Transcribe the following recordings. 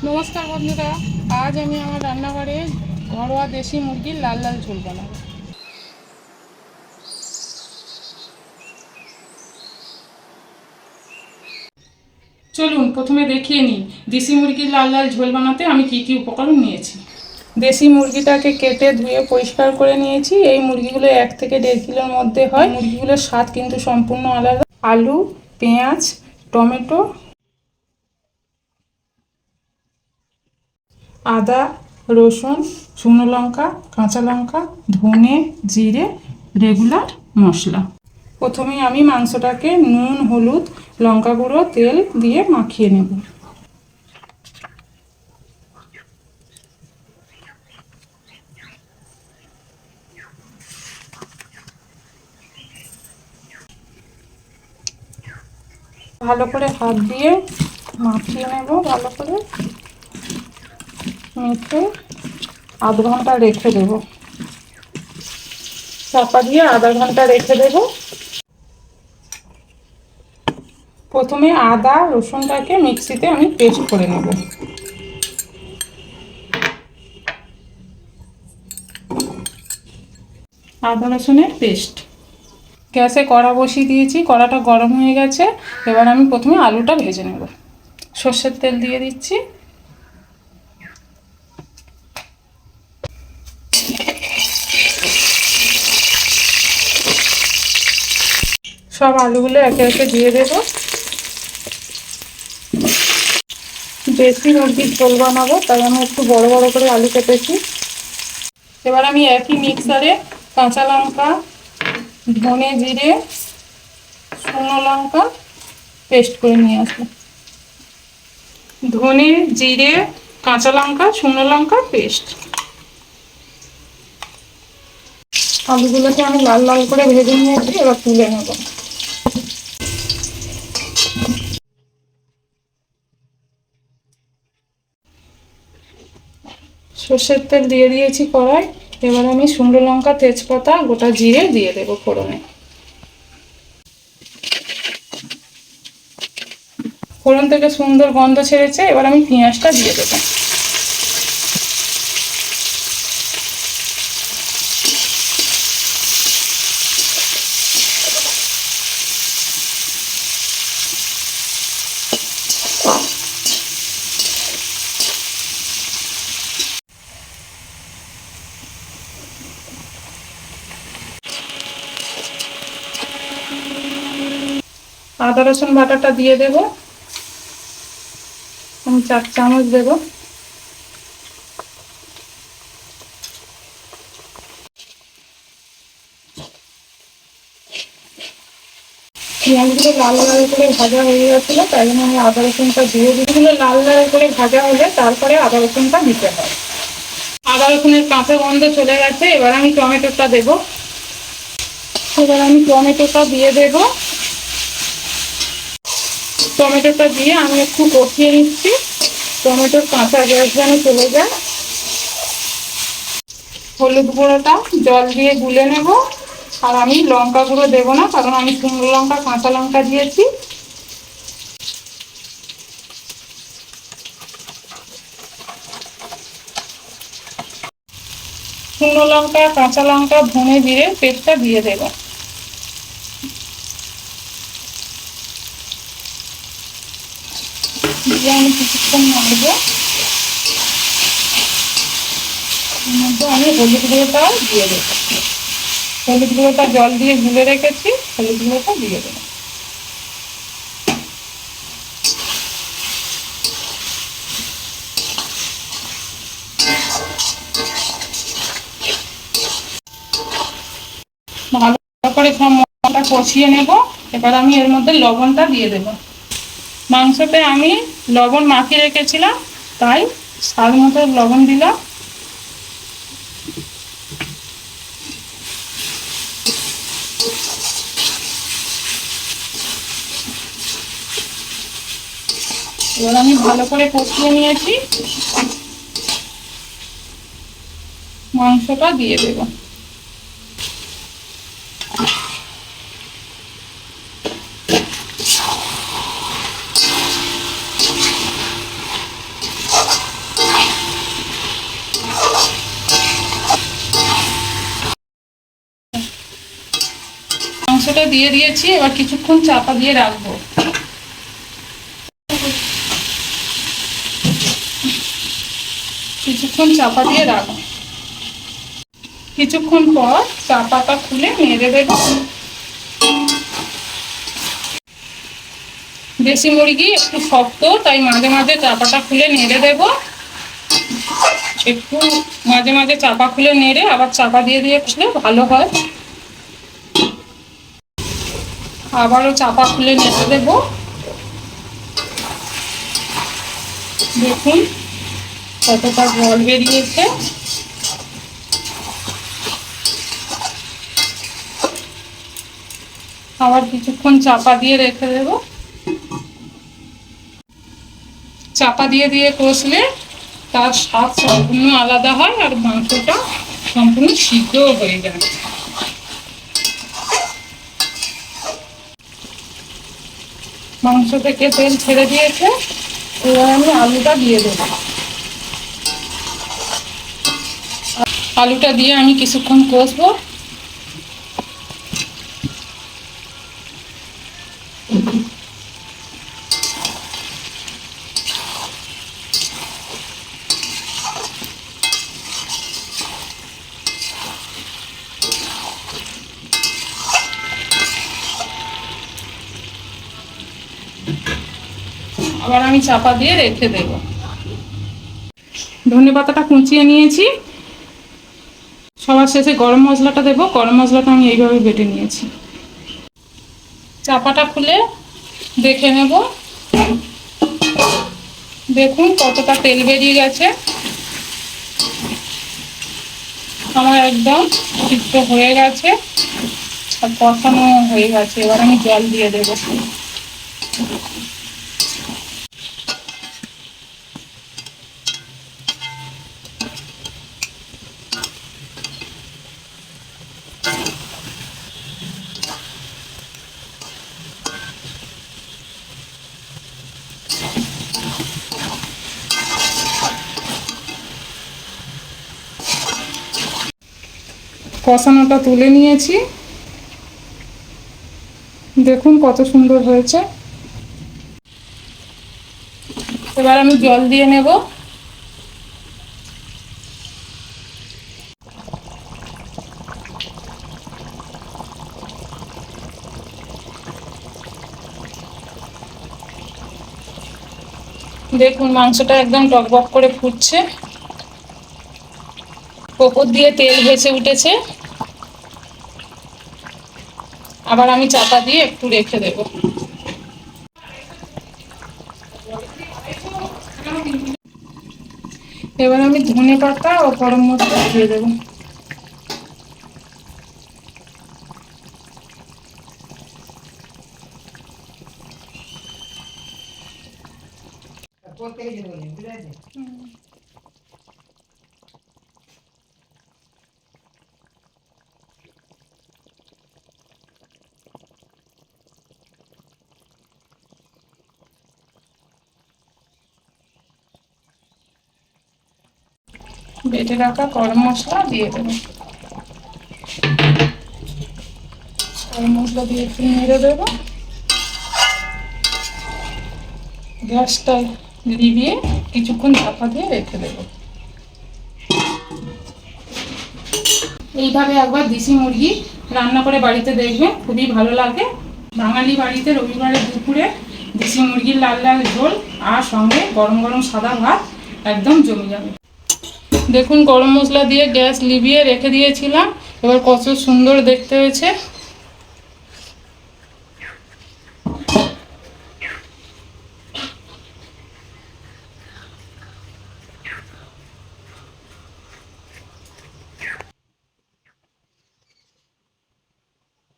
নমস্কার বন্ধুরা, আজ আমি আমার রান্নাঘরে ঘরোয়া দেশি মুরগির লাল লাল ঝোল বানাবো। চলুন প্রথমে দেখিয়ে নিই দেশি মুরগির লাল লাল ঝোল বানাতে আমি কি কি উপকরণ নিয়েছি। দেশি মুরগিটাকে কেটে ধুয়ে পরিষ্কার করে নিয়েছি। এই মুরগিগুলো 1 থেকে 1.5 কিলোর মধ্যে হয়। মুরগিগুলোর স্বাদ কিন্তু সম্পূর্ণ আলাদা। আলু, পেঁয়াজ, টমেটো, আদা, রসুন, শুকনো লঙ্কা, কাঁচা লঙ্কা, ধনে, জিরে, রেগুলার মশলা। প্রথমে আমি মাংসটাকে নুন, হলুদ, লঙ্কা গুঁড়ো, তেল দিয়ে মাখিয়ে নেব। ভালো করে হাত দিয়ে মাখিয়ে নেব। ভালো করে মেখে আধ ঘন্টা রেখে দেব। চাপা দিয়ে আধা ঘন্টা রেখে দেব। প্রথমে আদা রসুনটাকে মিক্সিতে আমি পেস্ট করে নেব। আদা রসুনের পেস্ট। গ্যাসে কড়া বসিয়ে দিয়েছি, কড়াটা গরম হয়ে গেছে। এবার আমি প্রথমে আলুটা ভেজে নেব। সর্ষের তেল দিয়ে দিচ্ছি। সব আলুগুলো একে একে দিয়ে দেব। দেশি মুরগির ঝোল বানাবো, তাই আমি একটু বড় বড় করে আলু কেটেছি। এবার আমি একই মিক্সারে কাঁচা লঙ্কা, ধনে, জিরে, শুকনো লঙ্কা পেস্ট করে নিয়ে আসবো। ধনে, জিরে, কাঁচা লঙ্কা, শুকনো লঙ্কা পেস্ট। আলুগুলোকে আমি লাল লাল করে ভেজে নিয়েছি, এবার তুলে নেব। সর্ষের তেল দিয়ে দিয়েছি কড়াই। এবার আমি শুকনো লঙ্কা, তেজপাতা, গোটা জিরে দিয়ে দেবো ফোড়নে। ফোড়ন থেকে সুন্দর গন্ধ ছেড়েছে। এবার আমি পেঁয়াজটা দিয়ে দেবো। আদা রসুন বাটাটা দিয়ে দেবো। আমি 4 চামচ দেবো। পেঁয়াজগুলো লাল লাল করে ভাজা হয়ে গেছিল, তাই জন্য আমি আদা রসুনটা দিয়ে দিই। লাল লাল করে ভাজা হলে তারপরে আদা রসুনটা দিতে হয়। আদা রসুনের কাঁচা গন্ধ চলে গেছে। এবার আমি টমেটোটা দেবো। এবার আমি টমেটোটা দিয়ে দেবো। টমেটোটা দিয়ে আমি একটু কষিয়ে নিচ্ছি। টমেটোর কাঁচা গ্যাস যেন চলে যায়। হলুদ গুঁড়োটা জল দিয়ে গুলে নেব। আর আমি লঙ্কা গুঁড়ো দেবো না, কারণ আমি শুকনো লঙ্কা, কাঁচা লঙ্কা দিয়েছি। শুকনো লঙ্কা, কাঁচা লঙ্কা, ধনে, জিরে পেস্টটা দিয়ে দেবো। দিয়ে আমি কিছুক্ষণ নাড়বো। আমি হলুদ গুঁড়োটাও দিয়ে দেবো। হলুদ গুঁড়োটা জল দিয়ে গুলে রেখেছি, হলুদ গুঁড়োটা দিয়ে দেবো। ভালো করে সব মশলাটা কষিয়ে নেব। এবার আমি এর মধ্যে লবণটা দিয়ে দেবো। মাংসতে আমি লবণ মাখিয়ে রেখেছিলাম, তাই স্বাদ মতো লবণ দিলাম। এবার আমি ভালো করে কষিয়ে নিয়েছি। মাংসটা দিয়ে দেবো। মশলা দিয়ে দিয়েছি, এবার কিছুক্ষণ চাপা দিয়ে রাখবো। কিছুক্ষণ চাপা দিয়ে রাখবো। কিছুক্ষণ পর চাপাটা খুলে নেড়ে দেবো। দেশি মুরগি একটু শক্ত, তাই মাঝে মাঝে চাপাটা খুলে নেড়ে দেবো। একটু মাঝে মাঝে চাপা খুলে নেড়ে আবার চাপা দিয়ে দিয়ে খুলে ভালো হয়। আবারও চাপা খুলে নেড়ে দেবো। দেখুন কতটা জল বেরিয়েছে। আবার কিছুক্ষণ চাপা দিয়ে রেখে দেব। চাপা দিয়ে দিয়ে কষলে তার স্বাদ সম্পূর্ণ আলাদা হয় আর মাংসটা সম্পূর্ণ সিদ্ধ হয়ে যায়। মাংস থেকে তেল ছেড়ে দিয়েছে, এবার আমি আলুটা দিয়ে দেব। আলুটা দিয়ে আমি কিছুক্ষণ কষবো। আবার আমি চাপা দিয়ে রেখে দেব। ধনেপাতাটা কুচিয়ে নিয়েছি। সবার শেষে গরম মশলাটা দেবো। গরম মশলাটা আমি এইভাবে বেটে নিয়েছি। চাপাটা খুলে দেখে নেব। দেখুন কতটা তেল বেরিয়ে গেছে। আমার একদম সিদ্ধ হয়ে গেছে আর কষানো হয়ে গেছে। এবার আমি জল দিয়ে দেবো। কষানোটা তুলে নিয়েছি। দেখুন কত সুন্দর হয়েছে। এবার আমি জল দিয়ে নেব। দেখুন মাংসটা একদম টকবক করে ফুটছে, ওপর দিয়ে তেল ভেসে উঠেছে। আবার আমি চাপা দিয়ে একটু রেখে দেব। এবার আমি ধনেপাতা ও গরম মশলা দিয়ে দেবো। বেটে রাখা গরম মশলা দিয়ে দেবো। গরম মশলা দিয়ে একটু নেড়ে দেবো। গ্যাসটা লিভিয়ে কিছুক্ষণ চাপা দিয়ে রেখে দেবো। এইভাবে একবার দেশি মুরগি রান্না করে বাড়িতে দেখবেন, খুবই ভালো লাগে। বাঙালি বাড়িতে রবিবারের দুপুরে দেশি মুরগির লাল লাল ঝোল আর সঙ্গে গরম গরম সাদা ভাত একদম জমে যাবে। দেখুন গরম মশলা দিয়ে গ্যাস লিভিয়ে রেখে দিয়েছিলাম। এবার কত সুন্দর দেখতে হয়েছে।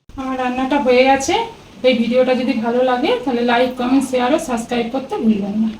আমার রান্নাটা হয়ে গেছে। এই ভিডিওটা যদি ভালো লাগে তাহলে লাইক, কমেন্ট, শেয়ার ও সাবস্ক্রাইব করতে ভুলবেন না।